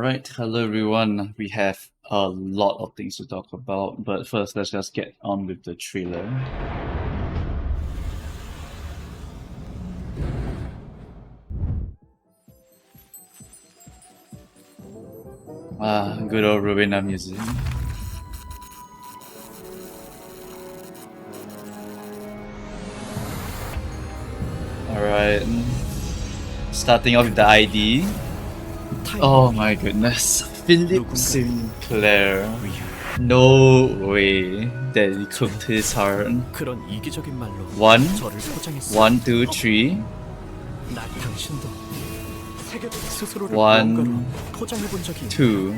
Alright, hello everyone. We have a lot of things to talk about, but first let's just get on with the trailer. Good old Ruina music. Alright, starting off with the ID. Oh my goodness, Phillip Sinclair. No way that he cooked his heart. One, two, three. One, two.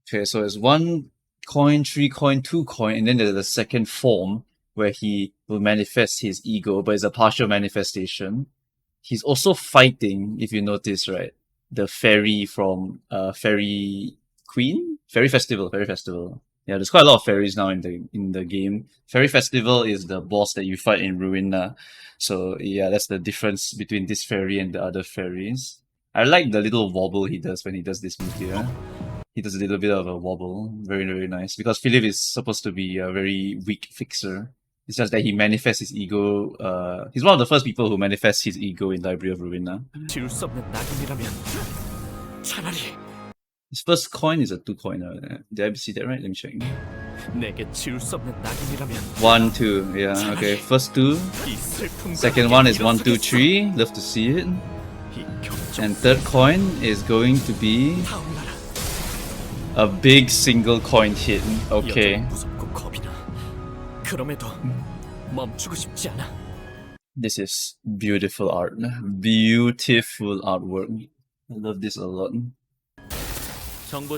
Okay, so it's 1 coin, 3 coin, 2 coin, and then there's the second form where he will manifest his ego, but it's a partial manifestation. He's also fighting, if you notice, right? The fairy from Fairy Queen? Fairy Festival. Yeah, there's quite a lot of fairies now in the game. Fairy Festival is the boss that you fight in Ruina. So yeah, that's the difference between this fairy and the other fairies. I like the little wobble he does when he does this move here. He does a little bit of a wobble. Very, very nice. Because Phillip is supposed to be a very weak fixer. It's just that he manifests his ego. He's one of the first people who manifests his ego in Library of Ruina. His first coin is a 2 coin. Did I see that right? Let me check. 1, 2. Yeah, okay. First 2. Second one is 1, 2, 3. Love to see it. And third coin is going to be a big single coin hit. Okay. This is beautiful art. Beautiful artwork. I love this a lot. After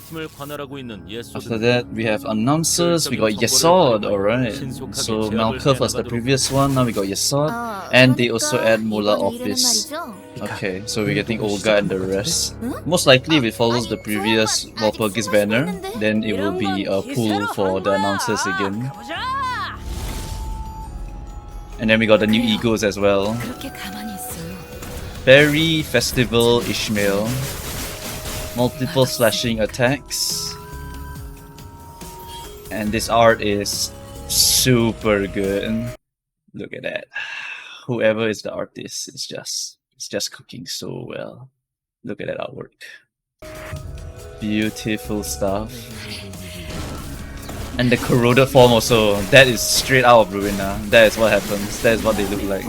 that, we have announcers. We got Yesod, alright. So Malkuth was the previous one. Now we got Yesod. And they also add Mullah Office. Okay, so we're getting Olga and the rest. Most likely, if it follows the previous Walpurgis banner, then it will be a pool for the announcers again. And then we got the new egos as well. Fairy Festival Ishmael. Multiple slashing attacks. And this art is super good. Look at that. Whoever is the artist, it's just cooking so well. Look at that artwork. Beautiful stuff. And the corroded form also, that is straight out of Ruina. That is what happens. That is what they look like.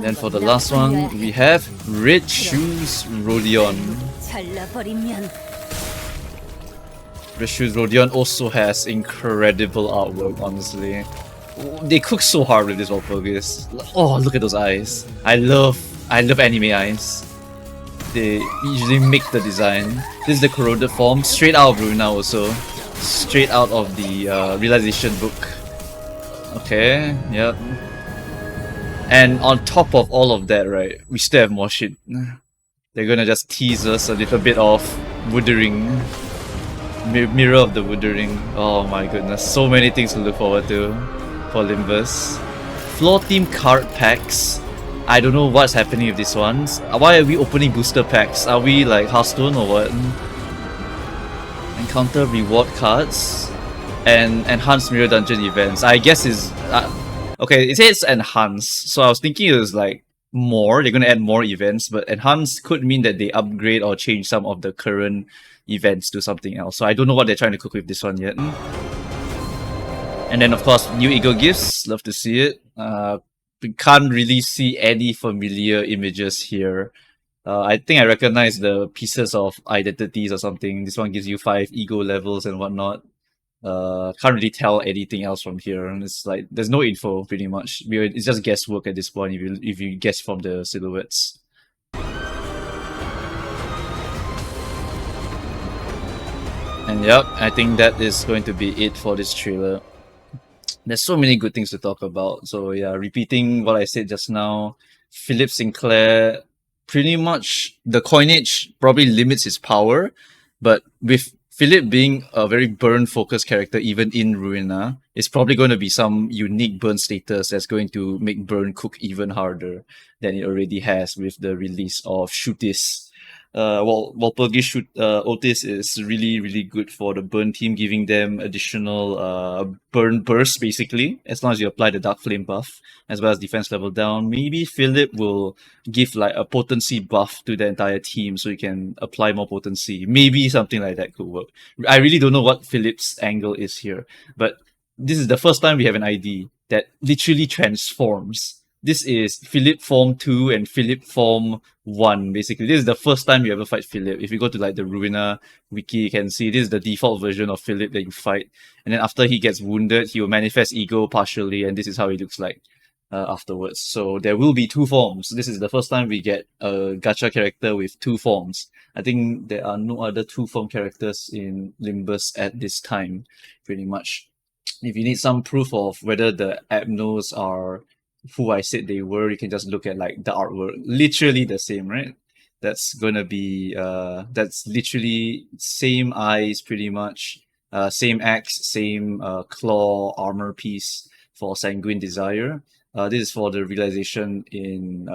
Then for the last one, we have Red Shoes Rodion. Red Shoes Rodion also has incredible artwork, honestly. They cook so hard with this Walpurgis. Oh, look at those eyes. I love anime eyes. They usually make the design. This is the corroded form, straight out of Ruina also. Straight out of the realization book. Okay, yep. And on top of all of that, right, we still have more shit. They're gonna just tease us a little bit of Woodering. Mirror of the Woodering. Oh my goodness, so many things to look forward to for Limbus. Floor team card packs. I don't know what's happening with these ones. Why are we opening booster packs? Are we like Hearthstone or what? Encounter reward cards and enhanced mirror dungeon events. I guess is okay. It says enhanced, so I was thinking it was like more. They're gonna add more events, but enhanced could mean that they upgrade or change some of the current events to something else. So I don't know what they're trying to cook with this one yet. And then of course new ego gifts. Love to see it. We can't really see any familiar images here. I think I recognize the pieces of identities or something. This one gives you 5 ego levels and whatnot. Can't really tell anything else from here. It's like there's no info pretty much. It's just guesswork at this point if you guess from the silhouettes. And yep, I think that is going to be it for this trailer. There's so many good things to talk about. So yeah, repeating what I said just now, Phillip Sinclair, pretty much the coinage probably limits his power, but with Phillip being a very burn focused character, even in Ruina, is probably going to be some unique burn status that's going to make burn cook even harder than it already has with the release of Shootis. Walpurgis Otis is really, really good for the burn team, giving them additional burn burst basically, as long as you apply the Dark Flame buff, as well as defense level down. Maybe Phillip will give like a potency buff to the entire team so you can apply more potency. Maybe something like that could work. I really don't know what Phillip's angle is here, but this is the first time we have an ID that literally transforms. This is Phillip Form 2 and Phillip Form 1, basically. This is the first time you ever fight Phillip. If you go to like the Ruina wiki, you can see this is the default version of Phillip that you fight. And then after he gets wounded, he will manifest Ego partially, and this is how he looks like afterwards. So there will be two forms. This is the first time we get a gacha character with two forms. I think there are no other two form characters in Limbus at this time, pretty much. If you need some proof of whether the Abnos are who I said they were, you can just look at like the artwork. Literally the same, right? That's gonna be that's literally same eyes pretty much. Same axe, same claw armor piece for Sanguine Desire. This is for the realization in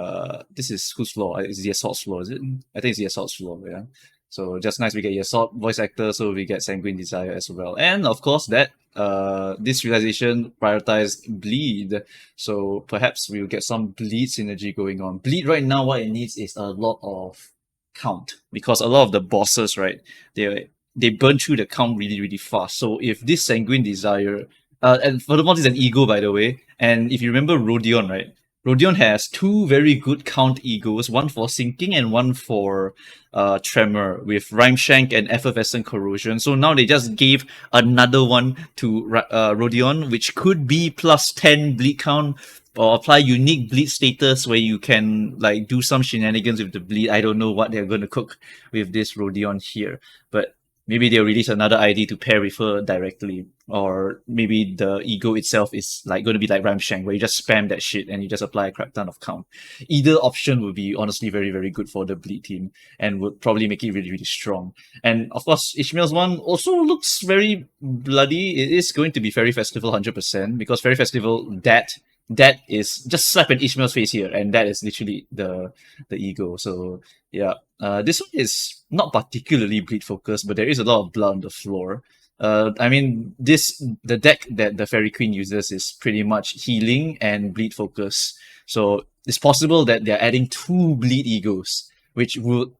this is whose floor? It's the assault's floor, is it? I think it's the assault's floor, yeah. So just nice we get the assault voice actor, so we get Sanguine Desire as well. And of course that this realization prioritized bleed. So perhaps we'll get some bleed synergy going on. Bleed right now, what it needs is a lot of count. Because a lot of the bosses, right, they burn through the count really, really fast. So if this Sanguine Desire and furthermore, this is an ego, by the way. And if you remember Rodion, right? Rodion has two very good count egos, one for sinking and one for tremor, with Rhyme Shank and Effervescent Corrosion. So now they just gave another one to Rodion, which could be plus 10 bleed count, or apply unique bleed status where you can like do some shenanigans with the bleed. I don't know what they're going to cook with this Rodion here, but maybe they'll release another ID to pair with her directly. Or maybe the ego itself is like going to be like Ramshank, where you just spam that shit and you just apply a crap ton of count. Either option would be honestly very, very good for the bleed team and would probably make it really, really strong. And of course, Ishmael's one also looks very bloody. It is going to be Fairy Festival 100%, because Fairy Festival, that is just slap an Ishmael's face here, and that is literally the ego. So yeah, this one is not particularly bleed focused, but there is a lot of blood on the floor. I mean, the deck that the Fairy Queen uses is pretty much healing and bleed focus. So it's possible that they're adding two bleed egos, which would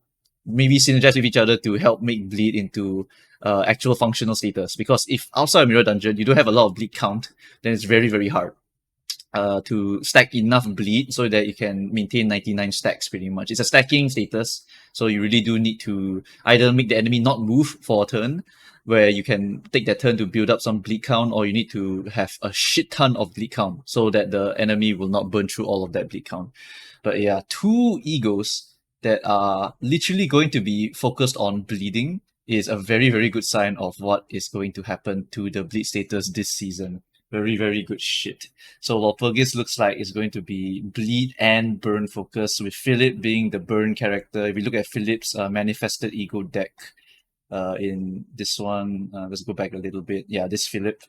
maybe synergize with each other to help make bleed into actual functional status. Because if outside of Mirror Dungeon you don't have a lot of bleed count, then it's very, very hard to stack enough bleed so that you can maintain 99 stacks pretty much. It's a stacking status, so you really do need to either make the enemy not move for a turn, where you can take that turn to build up some bleed count, or you need to have a shit ton of bleed count so that the enemy will not burn through all of that bleed count. But yeah, two egos that are literally going to be focused on bleeding is a very, very good sign of what is going to happen to the bleed status this season. Very, very good shit. So Walpurgis looks like it's going to be bleed and burn focus, with Phillip being the burn character. If you look at Phillip's manifested ego deck in this one, let's go back a little bit. Yeah, this Phillip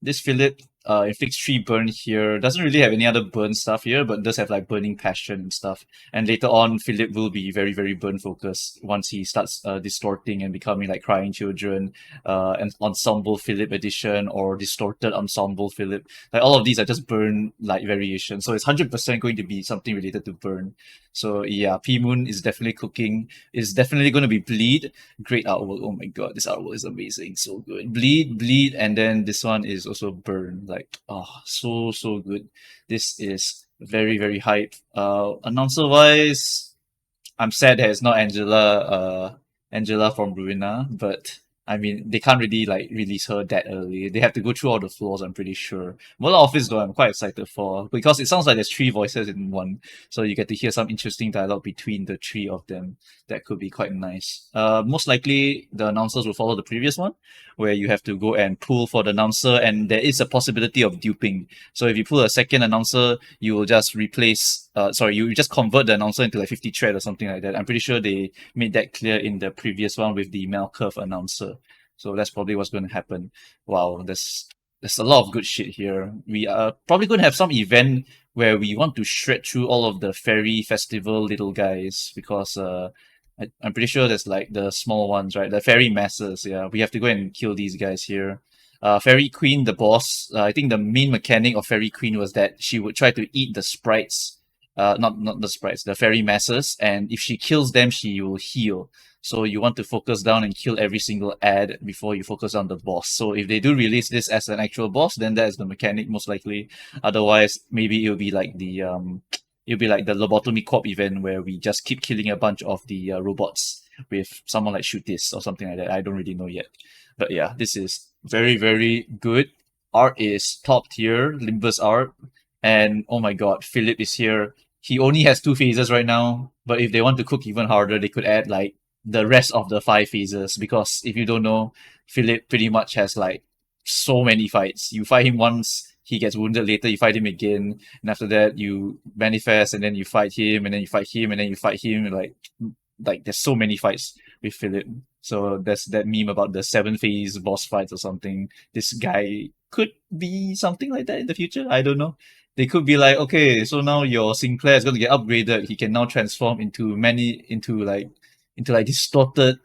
inflicts 3 burn here. Doesn't really have any other burn stuff here, but does have like burning passion and stuff. And later on, Phillip will be very, very burn focused once he starts distorting and becoming like Crying Children, and Ensemble Phillip edition, or Distorted Ensemble Phillip. Like all of these are just burn like variations. So it's 100% going to be something related to burn. So yeah, P-Moon is definitely cooking. It's definitely going to be bleed. Great artwork. Oh my god, this artwork is amazing. So good. Bleed, and then this one is also burn. Like, oh, so good. This is very, very hype. Announcer wise, I'm sad that it's not Angela from Ruina, but I mean, they can't really like release her that early. They have to go through all the floors, I'm pretty sure. Mola Office though, I'm quite excited for, because it sounds like there's 3 voices in one. So you get to hear some interesting dialogue between the 3 of them. That could be quite nice. Most likely the announcers will follow the previous one, where you have to go and pull for the announcer, and there is a possibility of duping. So if you pull a second announcer, you will just you just convert the announcer into like 50 thread or something like that. I'm pretty sure they made that clear in the previous one with the Malkurve announcer. So that's probably what's going to happen. Wow, there's a lot of good shit here. We are probably going to have some event where we want to shred through all of the fairy festival little guys because I'm pretty sure there's like the small ones, right? The fairy masses. Yeah, we have to go and kill these guys here. Fairy Queen, the boss. I think the main mechanic of Fairy Queen was that she would try to eat the sprites. Not the sprites, the fairy masses, and if she kills them, she will heal. So you want to focus down and kill every single ad before you focus on the boss. So if they do release this as an actual boss, then that is the mechanic most likely. Otherwise, maybe it'll be like the lobotomy corp event where we just keep killing a bunch of the robots with someone like shoot this or something like that. I don't really know yet, but yeah, this is very very good. Art is top tier, Limbus art, and oh my god, Phillip is here. He only has 2 phases right now, but if they want to cook even harder, they could add like the rest of the 5 phases. Because if you don't know, Philip pretty much has like so many fights. You fight him once, he gets wounded later, you fight him again, and after that you manifest and then you fight him and then you fight him and then you fight him. Like there's so many fights with Philip. So there's that meme about the 7 phase boss fights or something. This guy could be something like that in the future. I don't know. They could be like, okay, so now your Sinclair is going to get upgraded. He can now transform into like distorted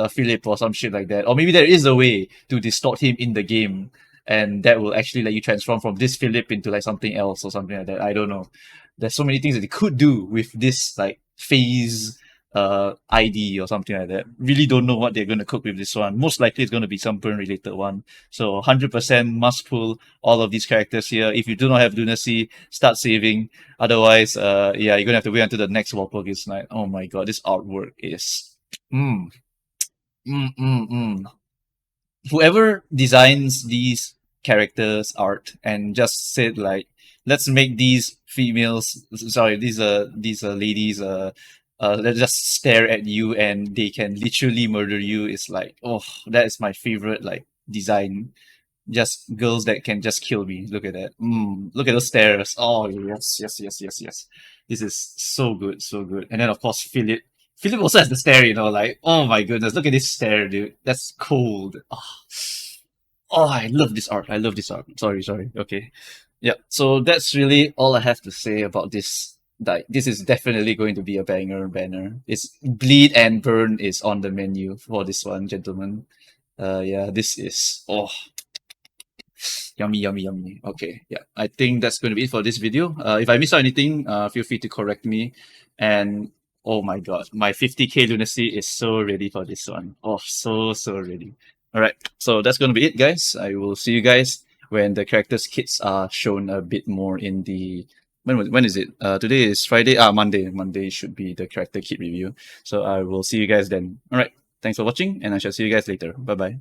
Philip or some shit like that. Or maybe there is a way to distort him in the game, and that will actually let you transform from this Philip into like something else or something like that. I don't know. There's so many things that they could do with this like phase ID or something like that. Really don't know what they're going to cook with this one. Most likely it's going to be some burn related one. So 100% must pull all of these characters here. If you do not have Lunacy, start saving. Otherwise, yeah, you're going to have to wait until the next Walpurgisnacht. Oh my god, this artwork is... Mm, mm. Whoever designs these characters art and just said like, let's make these females, sorry, these ladies let's just stare at you and they can literally murder you, is like, oh, that is my favorite like design. Just girls that can just kill me. Look at that. Look at those stares. Oh yes, yes, yes, yes, yes. This is so good, so good. And then of course Philip. Philip also has the stare, like, oh my goodness, look at this stare, dude. That's cold. Oh, I love this art. I love this art. Sorry, sorry. Okay. Yeah. So that's really all I have to say about this. Like, this is definitely going to be a banger banner. It's bleed and burn is on the menu for this one, gentlemen. Yeah, this is yummy, yummy, yummy. Okay, yeah. I think that's going to be it for this video. If I miss out anything, feel free to correct me. And oh my god, my 50k lunacy is so ready for this one. Oh, so ready. Alright, so that's going to be it, guys. I will see you guys when the characters' kits are shown a bit more in the... When is it? Today is Friday. Monday. Monday should be the character kit review. So I will see you guys then. Alright, thanks for watching, and I shall see you guys later. Bye-bye.